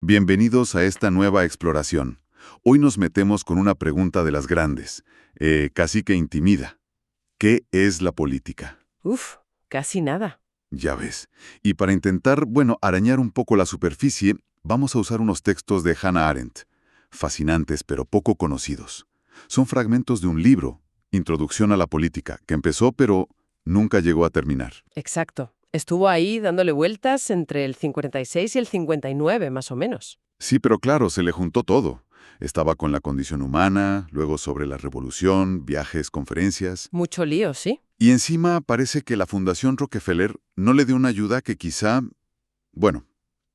Bienvenidos a esta nueva exploración. Hoy nos metemos con una pregunta de las grandes, casi que intimida. ¿Qué es la política? Uf, casi nada. Ya ves. Y para intentar, arañar un poco la superficie, vamos a usar unos textos de Hannah Arendt, fascinantes pero poco conocidos. Son fragmentos de un libro, Introducción a la política, que empezó pero nunca llegó a terminar. Exacto. Estuvo ahí dándole vueltas entre el 56 y el 59, más o menos. Sí, pero claro, se le juntó todo. Estaba con la condición humana, luego sobre la revolución, viajes, conferencias. Mucho lío, ¿sí? Y encima parece que la Fundación Rockefeller no le dio una ayuda que quizá... Bueno,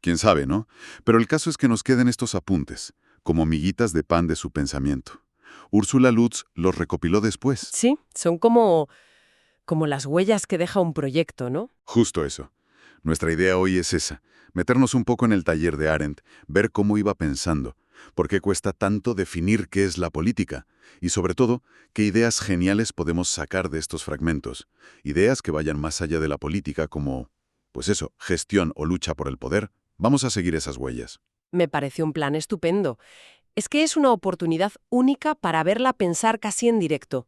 quién sabe, ¿no? Pero el caso es que nos queden estos apuntes, como miguitas de pan de su pensamiento. Úrsula Lutz los recopiló después. Sí, son como las huellas que deja un proyecto, ¿no? Justo eso. Nuestra idea hoy es esa, meternos un poco en el taller de Arendt, ver cómo iba pensando, por qué cuesta tanto definir qué es la política, y sobre todo, qué ideas geniales podemos sacar de estos fragmentos, ideas que vayan más allá de la política como, pues eso, gestión o lucha por el poder. Vamos a seguir esas huellas. Me parece un plan estupendo. Es que es una oportunidad única para verla pensar casi en directo.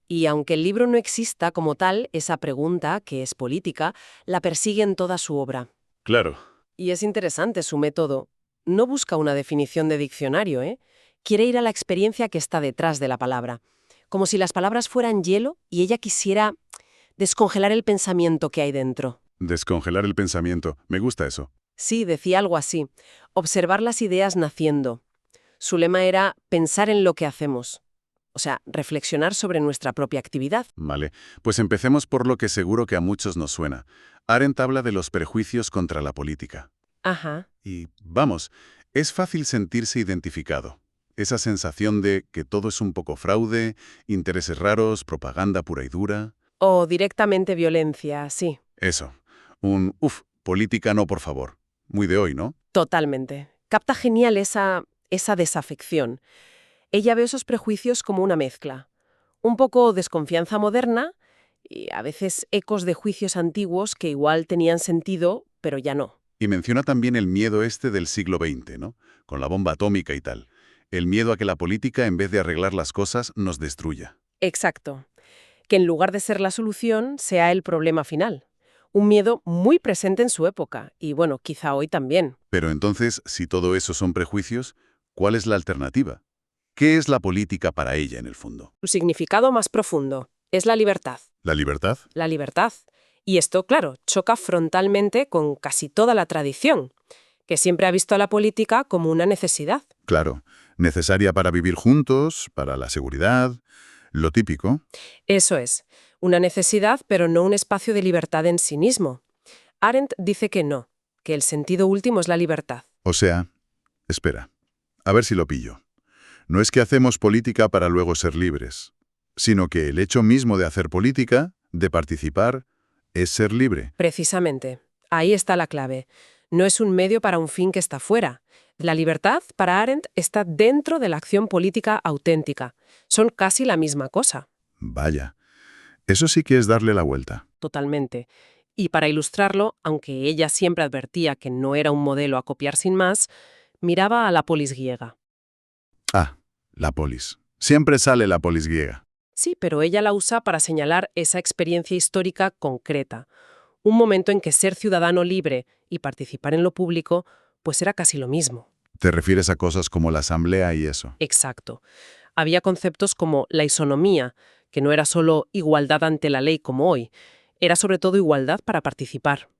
Y aunque el libro no exista como tal, esa pregunta, que es política, la persigue en toda su obra. Claro. Y es interesante su método. No busca una definición de diccionario, ¿eh? Quiere ir a la experiencia que está detrás de la palabra. Como si las palabras fueran hielo y ella quisiera descongelar el pensamiento que hay dentro. Descongelar el pensamiento. Me gusta eso. Sí, decía algo así. Observar las ideas naciendo. Su lema era pensar en lo que hacemos. O sea, reflexionar sobre nuestra propia actividad. Vale, pues empecemos por lo que seguro que a muchos nos suena. Arendt habla de los prejuicios contra la política. Ajá. Y, vamos, es fácil sentirse identificado. Esa sensación de que todo es un poco fraude, intereses raros, propaganda pura y dura. O directamente violencia, sí. Eso. Política no, por favor. Muy de hoy, ¿no? Totalmente. Capta genial esa desafección. Ella ve esos prejuicios como una mezcla. Un poco desconfianza moderna y a veces ecos de juicios antiguos que igual tenían sentido, pero ya no. Y menciona también el miedo este del siglo XX, ¿no? Con la bomba atómica y tal. El miedo a que la política, en vez de arreglar las cosas, nos destruya. Exacto. Que en lugar de ser la solución, sea el problema final. Un miedo muy presente en su época, y bueno, quizá hoy también. Pero entonces, si todo eso son prejuicios, ¿cuál es la alternativa? ¿Qué es la política para ella, en el fondo? Su significado más profundo es la libertad. ¿La libertad? La libertad. Y esto, claro, choca frontalmente con casi toda la tradición, que siempre ha visto a la política como una necesidad. Claro, necesaria para vivir juntos, para la seguridad, lo típico. Eso es, una necesidad, pero no un espacio de libertad en sí mismo. Arendt dice que no, que el sentido último es la libertad. O sea, espera, a ver si lo pillo. No es que hacemos política para luego ser libres, sino que el hecho mismo de hacer política, de participar, es ser libre. Precisamente, ahí está la clave. No es un medio para un fin que está fuera. La libertad, para Arendt, está dentro de la acción política auténtica. Son casi la misma cosa. Vaya, eso sí que es darle la vuelta. Totalmente. Y para ilustrarlo, aunque ella siempre advertía que no era un modelo a copiar sin más, miraba a la polis griega. Ah, la polis. Siempre sale la polis griega. Sí, pero ella la usa para señalar esa experiencia histórica concreta. Un momento en que ser ciudadano libre y participar en lo público, pues era casi lo mismo. ¿Te refieres a cosas como la asamblea y eso? Exacto. Había conceptos como la isonomía, que no era solo igualdad ante la ley como hoy, era sobre todo igualdad para participar,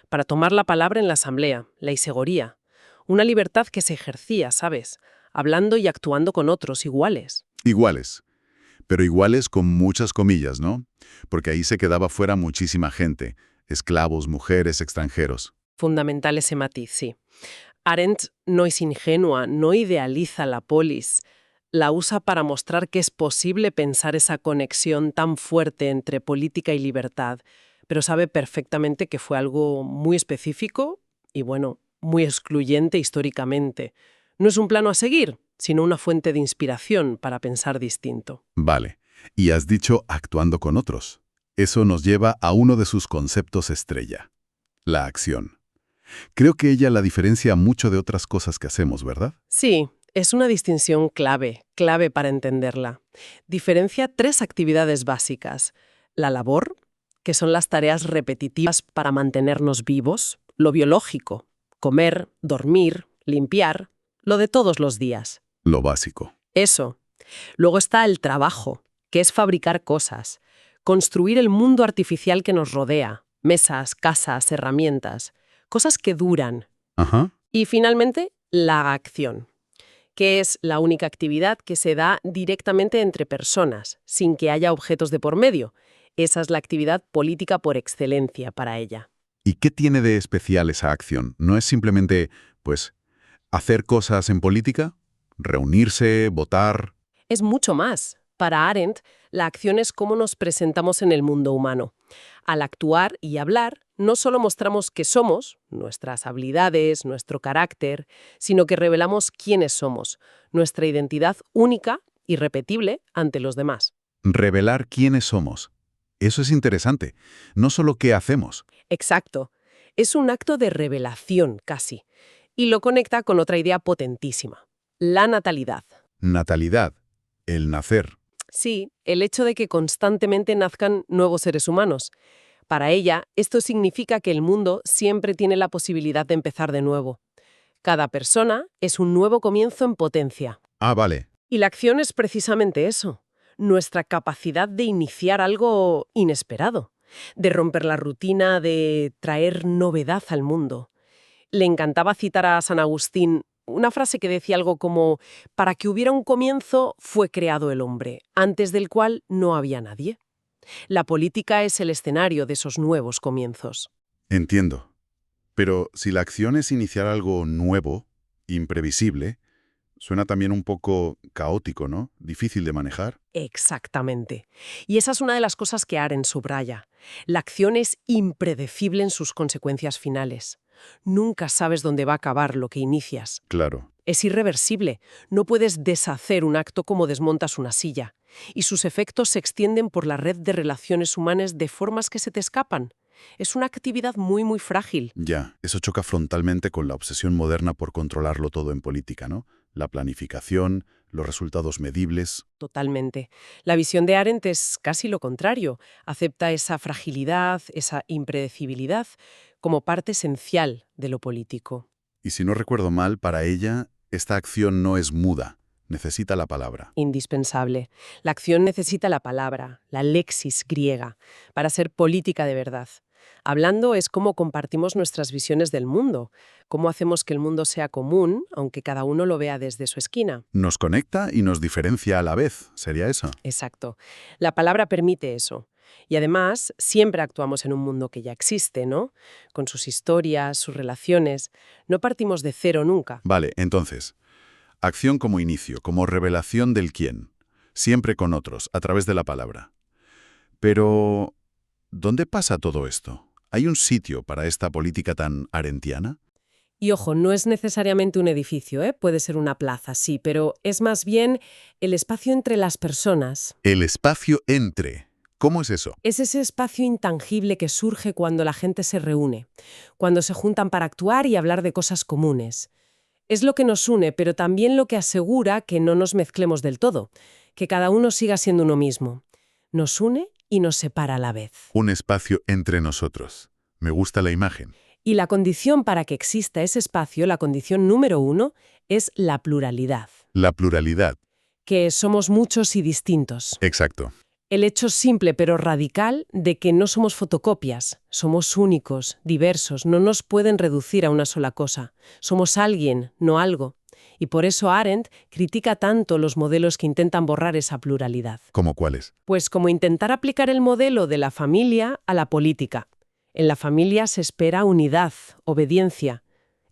para tomar la palabra en la asamblea, la isegoría. Una libertad que se ejercía, ¿sabes? Hablando y actuando con otros iguales. Iguales. Pero iguales con muchas comillas, ¿no? Porque ahí se quedaba fuera muchísima gente. Esclavos, mujeres, extranjeros. Fundamental ese matiz, sí. Arendt no es ingenua, no idealiza la polis. La usa para mostrar que es posible pensar esa conexión tan fuerte entre política y libertad, pero sabe perfectamente que fue algo muy específico y, bueno, muy excluyente históricamente. No es un plano a seguir, sino una fuente de inspiración para pensar distinto. Vale. Y has dicho actuando con otros. Eso nos lleva a uno de sus conceptos estrella. La acción. Creo que ella la diferencia mucho de otras cosas que hacemos, ¿verdad? Sí, es una distinción clave para entenderla. Diferencia tres actividades básicas. La labor, que son las tareas repetitivas para mantenernos vivos, lo biológico, comer, dormir, limpiar, lo de todos los días. Lo básico. Eso. Luego está el trabajo, que es fabricar cosas, construir el mundo artificial que nos rodea, mesas, casas, herramientas, cosas que duran. Ajá. Y finalmente, la acción, que es la única actividad que se da directamente entre personas, sin que haya objetos de por medio. Esa es la actividad política por excelencia para ella. ¿Y qué tiene de especial esa acción? ¿No es simplemente, pues, hacer cosas en política? ¿Reunirse, votar? Es mucho más. Para Arendt, la acción es cómo nos presentamos en el mundo humano. Al actuar y hablar, no solo mostramos qué somos, nuestras habilidades, nuestro carácter, sino que revelamos quiénes somos, nuestra identidad única, irrepetible, ante los demás. Revelar quiénes somos. Eso es interesante. No solo qué hacemos. Exacto. Es un acto de revelación, casi. Y lo conecta con otra idea potentísima: la natalidad. Natalidad. El nacer. Sí, el hecho de que constantemente nazcan nuevos seres humanos. Para ella, esto significa que el mundo siempre tiene la posibilidad de empezar de nuevo. Cada persona es un nuevo comienzo en potencia. Ah, vale. Y la acción es precisamente eso, nuestra capacidad de iniciar algo inesperado, de romper la rutina, de traer novedad al mundo. Le encantaba citar a San Agustín una frase que decía algo como: para que hubiera un comienzo fue creado el hombre, antes del cual no había nadie. La política es el escenario de esos nuevos comienzos. Entiendo. Pero si la acción es iniciar algo nuevo, imprevisible, suena también un poco caótico, ¿no? Difícil de manejar. Exactamente. Y esa es una de las cosas que Arendt subraya. La acción es impredecible en sus consecuencias finales. Nunca sabes dónde va a acabar lo que inicias. Claro. Es irreversible. No puedes deshacer un acto como desmontas una silla. Y sus efectos se extienden por la red de relaciones humanas de formas que se te escapan. Es una actividad muy, muy frágil. Ya, eso choca frontalmente con la obsesión moderna por controlarlo todo en política, ¿no? La planificación, los resultados medibles. Totalmente. La visión de Arendt es casi lo contrario. Acepta esa fragilidad, esa impredecibilidad, como parte esencial de lo político. Y si no recuerdo mal, para ella, esta acción no es muda, necesita la palabra. Indispensable. La acción necesita la palabra, la lexis griega, para ser política de verdad. Hablando es cómo compartimos nuestras visiones del mundo, cómo hacemos que el mundo sea común, aunque cada uno lo vea desde su esquina. Nos conecta y nos diferencia a la vez, ¿sería eso? Exacto. La palabra permite eso. Y además, siempre actuamos en un mundo que ya existe, ¿no? Con sus historias, sus relaciones. No partimos de cero nunca. Vale, entonces, acción como inicio, como revelación del quién, siempre con otros, a través de la palabra. Pero, ¿dónde pasa todo esto? ¿Hay un sitio para esta política tan arendtiana? Y ojo, no es necesariamente un edificio, ¿eh? Puede ser una plaza, sí, pero es más bien el espacio entre las personas. El espacio entre. ¿Cómo es eso? Es ese espacio intangible que surge cuando la gente se reúne, cuando se juntan para actuar y hablar de cosas comunes. Es lo que nos une, pero también lo que asegura que no nos mezclemos del todo, que cada uno siga siendo uno mismo. Nos une y nos separa a la vez. Un espacio entre nosotros. Me gusta la imagen. Y la condición para que exista ese espacio, la condición número 1, es la pluralidad. La pluralidad. Que somos muchos y distintos. Exacto. El hecho simple pero radical de que no somos fotocopias, somos únicos, diversos, no nos pueden reducir a una sola cosa. Somos alguien, no algo. Y por eso Arendt critica tanto los modelos que intentan borrar esa pluralidad. ¿Cómo cuáles? Pues como intentar aplicar el modelo de la familia a la política. En la familia se espera unidad, obediencia.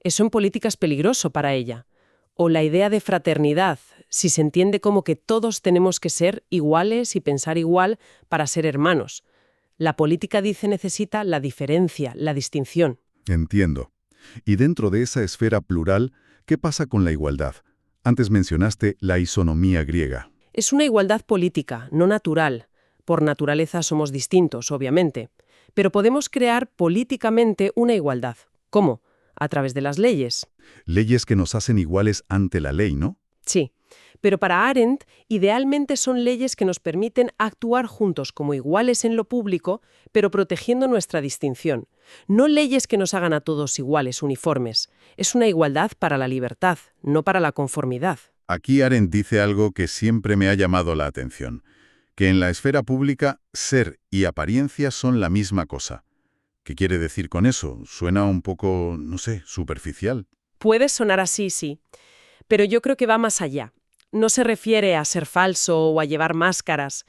Eso en política es peligroso para ella. O la idea de fraternidad, si se entiende como que todos tenemos que ser iguales y pensar igual para ser hermanos. La política, dice, necesita la diferencia, la distinción. Entiendo. Y dentro de esa esfera plural, ¿qué pasa con la igualdad? Antes mencionaste la isonomía griega. Es una igualdad política, no natural. Por naturaleza somos distintos, obviamente. Pero podemos crear políticamente una igualdad. ¿Cómo? a través de las leyes. Leyes que nos hacen iguales ante la ley, ¿no? Sí, pero para Arendt, idealmente son leyes que nos permiten actuar juntos como iguales en lo público, pero protegiendo nuestra distinción. No leyes que nos hagan a todos iguales, uniformes. Es una igualdad para la libertad, no para la conformidad. Aquí Arendt dice algo que siempre me ha llamado la atención, que en la esfera pública ser y apariencia son la misma cosa. ¿Qué quiere decir con eso? Suena un poco, no sé, superficial. Puede sonar así, sí, pero yo creo que va más allá. No se refiere a ser falso o a llevar máscaras.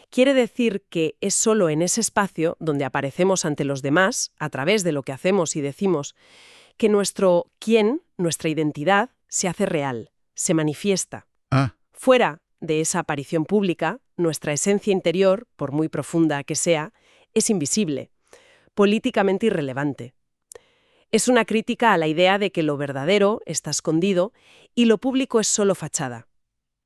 Quiere decir que es solo en ese espacio donde aparecemos ante los demás, a través de lo que hacemos y decimos, que nuestro quién, nuestra identidad, se hace real, se manifiesta. Ah, Fuera de esa aparición pública, nuestra esencia interior, por muy profunda que sea, es invisible, políticamente irrelevante. Es una crítica a la idea de que lo verdadero está escondido y lo público es solo fachada.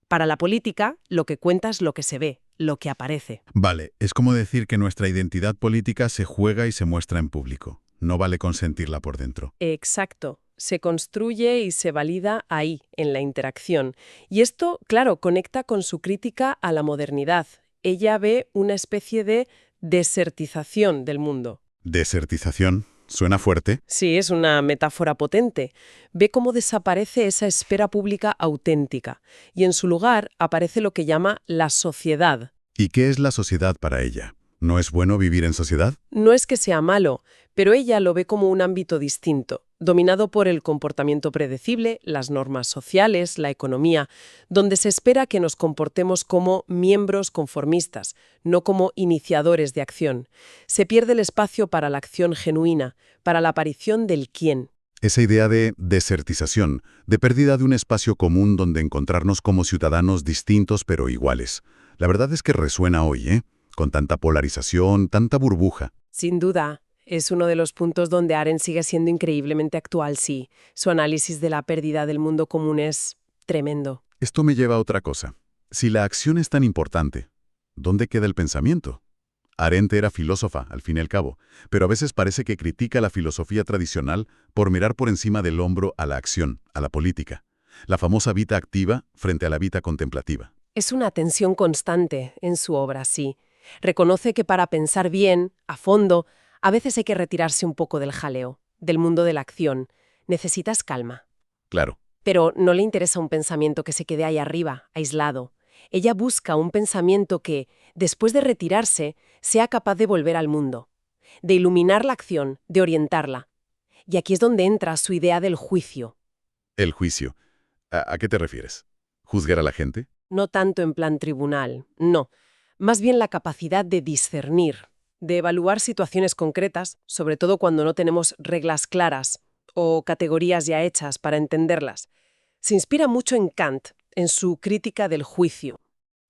Para la política, lo que cuenta es lo que se ve, lo que aparece. vale, es como decir que nuestra identidad política se juega y se muestra en público. No vale consentirla por dentro. Exacto. Se construye y se valida ahí, en la interacción. Y esto, claro, conecta con su crítica a la modernidad. Ella ve una especie de desertización del mundo. Desertización. ¿Suena fuerte? Sí, es una metáfora potente. Ve cómo desaparece esa esfera pública auténtica y en su lugar aparece lo que llama la sociedad. ¿Y qué es la sociedad para ella? ¿No es bueno vivir en sociedad? No es que sea malo, pero ella lo ve como un ámbito distinto, dominado por el comportamiento predecible, las normas sociales, la economía, donde se espera que nos comportemos como miembros conformistas, no como iniciadores de acción. Se pierde el espacio para la acción genuina, para la aparición del quién. Esa idea de desertización, de pérdida de un espacio común donde encontrarnos como ciudadanos distintos pero iguales. La verdad es que resuena hoy, ¿eh? Con tanta polarización, tanta burbuja. Sin duda, es uno de los puntos donde Arendt sigue siendo increíblemente actual, sí. Su análisis de la pérdida del mundo común es tremendo. Esto me lleva a otra cosa. Si la acción es tan importante, ¿dónde queda el pensamiento? Arendt era filósofa, al fin y al cabo, pero a veces parece que critica la filosofía tradicional por mirar por encima del hombro a la acción, a la política. La famosa vita activa frente a la vita contemplativa. Es una tensión constante en su obra, sí. Reconoce que para pensar bien, a fondo, a veces hay que retirarse un poco del jaleo, del mundo de la acción. Necesitas calma. Claro, Pero no le interesa un pensamiento que se quede ahí arriba, aislado. Ella busca un pensamiento que, después de retirarse, sea capaz de volver al mundo, de iluminar la acción, de orientarla. Y aquí es donde entra su idea del juicio. el juicio. ¿A qué te refieres? ¿Juzgar a la gente? No tanto en plan tribunal, no. Más bien la capacidad de discernir, de evaluar situaciones concretas, sobre todo cuando no tenemos reglas claras o categorías ya hechas para entenderlas. Se inspira mucho en Kant, en su crítica del juicio.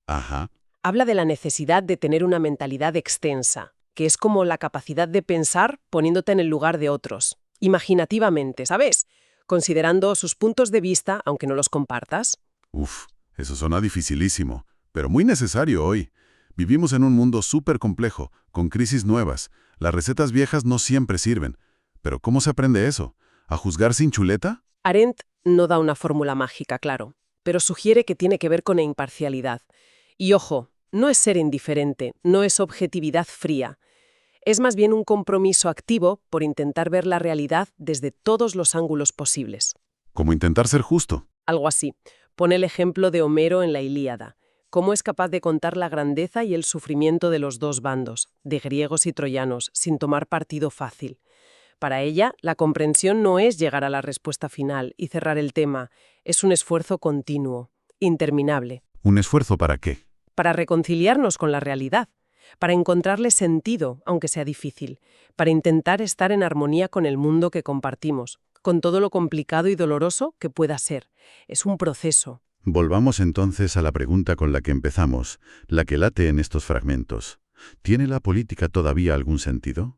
Ajá. Habla de la necesidad de tener una mentalidad extensa, que es como la capacidad de pensar poniéndote en el lugar de otros, imaginativamente, ¿sabes? Considerando sus puntos de vista, aunque no los compartas. Uf, eso suena dificilísimo, pero muy necesario hoy. Vivimos en un mundo súper complejo, con crisis nuevas. Las recetas viejas no siempre sirven. Pero ¿cómo se aprende eso? ¿A juzgar sin chuleta? Arendt no da una fórmula mágica, claro, pero sugiere que tiene que ver con la imparcialidad. Y ojo, no es ser indiferente, no es objetividad fría. Es más bien un compromiso activo por intentar ver la realidad desde todos los ángulos posibles. Como intentar ser justo. Algo así. Pone el ejemplo de Homero en la Ilíada. Cómo es capaz de contar la grandeza y el sufrimiento de los dos bandos, de griegos y troyanos, sin tomar partido fácil. Para ella, la comprensión no es llegar a la respuesta final y cerrar el tema, es un esfuerzo continuo, interminable, ¿Un esfuerzo para qué? para reconciliarnos con la realidad, para encontrarle sentido, aunque sea difícil, para intentar estar en armonía con el mundo que compartimos, con todo lo complicado y doloroso que pueda ser. Es un proceso. Volvamos entonces a la pregunta con la que empezamos, la que late en estos fragmentos. ¿Tiene la política todavía algún sentido?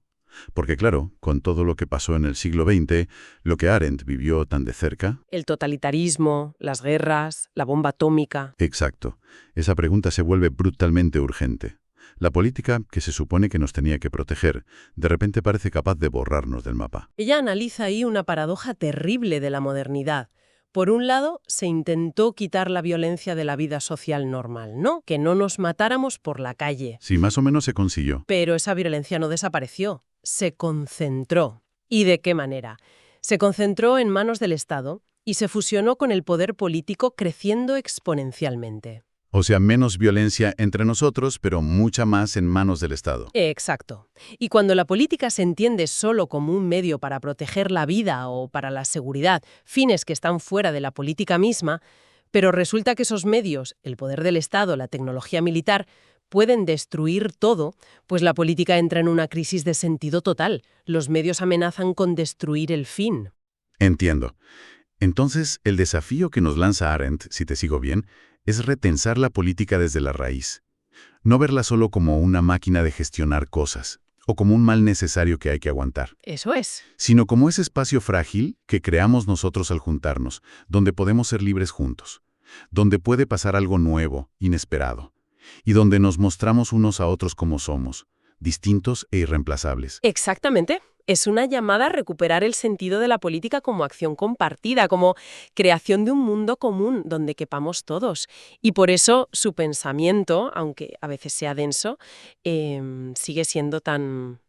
Porque claro, con todo lo que pasó en el siglo XX, lo que Arendt vivió tan de cerca... El totalitarismo, las guerras, la bomba atómica. Exacto. Esa pregunta se vuelve brutalmente urgente. La política, que se supone que nos tenía que proteger, de repente parece capaz de borrarnos del mapa. Ella analiza ahí una paradoja terrible de la modernidad. Por un lado, se intentó quitar la violencia de la vida social normal, ¿no? Que no nos matáramos por la calle. Sí, más o menos se consiguió. Pero esa violencia no desapareció, se concentró. ¿Y de qué manera? Se concentró en manos del Estado y se fusionó con el poder político creciendo exponencialmente. O sea, menos violencia entre nosotros, pero mucha más en manos del Estado. Exacto. Y cuando la política se entiende solo como un medio para proteger la vida o para la seguridad, fines que están fuera de la política misma, pero resulta que esos medios, el poder del Estado, la tecnología militar, pueden destruir todo, pues la política entra en una crisis de sentido total. Los medios amenazan con destruir el fin. Entiendo. Entonces, el desafío que nos lanza Arendt, si te sigo bien, es repensar la política desde la raíz. No verla solo como una máquina de gestionar cosas, o como un mal necesario que hay que aguantar, Eso es. sino como ese espacio frágil que creamos nosotros al juntarnos, donde podemos ser libres juntos, donde puede pasar algo nuevo, inesperado, y donde nos mostramos unos a otros como somos, distintos e irreemplazables. Exactamente. Es una llamada a recuperar el sentido de la política como acción compartida, como creación de un mundo común donde quepamos todos. Y por eso su pensamiento, aunque a veces sea denso, sigue siendo tan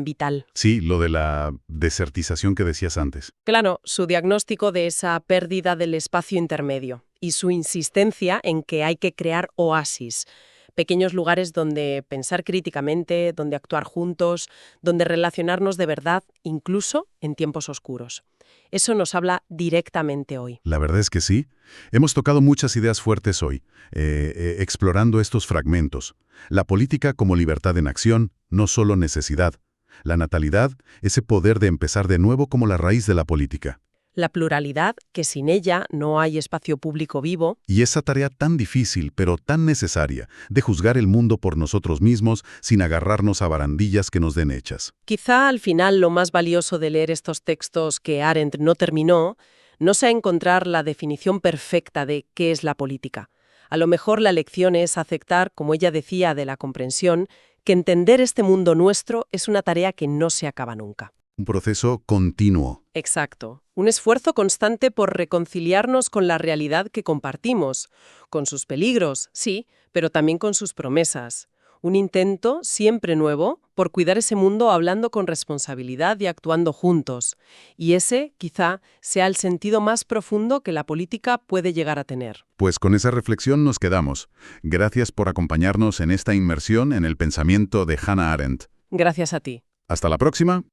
vital. Sí, lo de la desertización que decías antes. Claro, su diagnóstico de esa pérdida del espacio intermedio y su insistencia en que hay que crear oasis. Pequeños lugares donde pensar críticamente, donde actuar juntos, donde relacionarnos de verdad, incluso en tiempos oscuros. Eso nos habla directamente hoy. La verdad es que sí. Hemos tocado muchas ideas fuertes hoy, explorando estos fragmentos. La política como libertad en acción, no solo necesidad. La natalidad, ese poder de empezar de nuevo como la raíz de la política. La pluralidad, que sin ella no hay espacio público vivo. Y esa tarea tan difícil, pero tan necesaria, de juzgar el mundo por nosotros mismos sin agarrarnos a barandillas que nos den hechas. Quizá al final lo más valioso de leer estos textos que Arendt no terminó no sea encontrar la definición perfecta de qué es la política. A lo mejor la lección es aceptar, como ella decía, de la comprensión, que entender este mundo nuestro es una tarea que no se acaba nunca. Un proceso continuo. Exacto. Un esfuerzo constante por reconciliarnos con la realidad que compartimos, con sus peligros, sí, pero también con sus promesas. Un intento, siempre nuevo, por cuidar ese mundo hablando con responsabilidad y actuando juntos. Y ese, quizá, sea el sentido más profundo que la política puede llegar a tener. Pues con esa reflexión nos quedamos. Gracias por acompañarnos en esta inmersión en el pensamiento de Hannah Arendt. Gracias a ti. Hasta la próxima.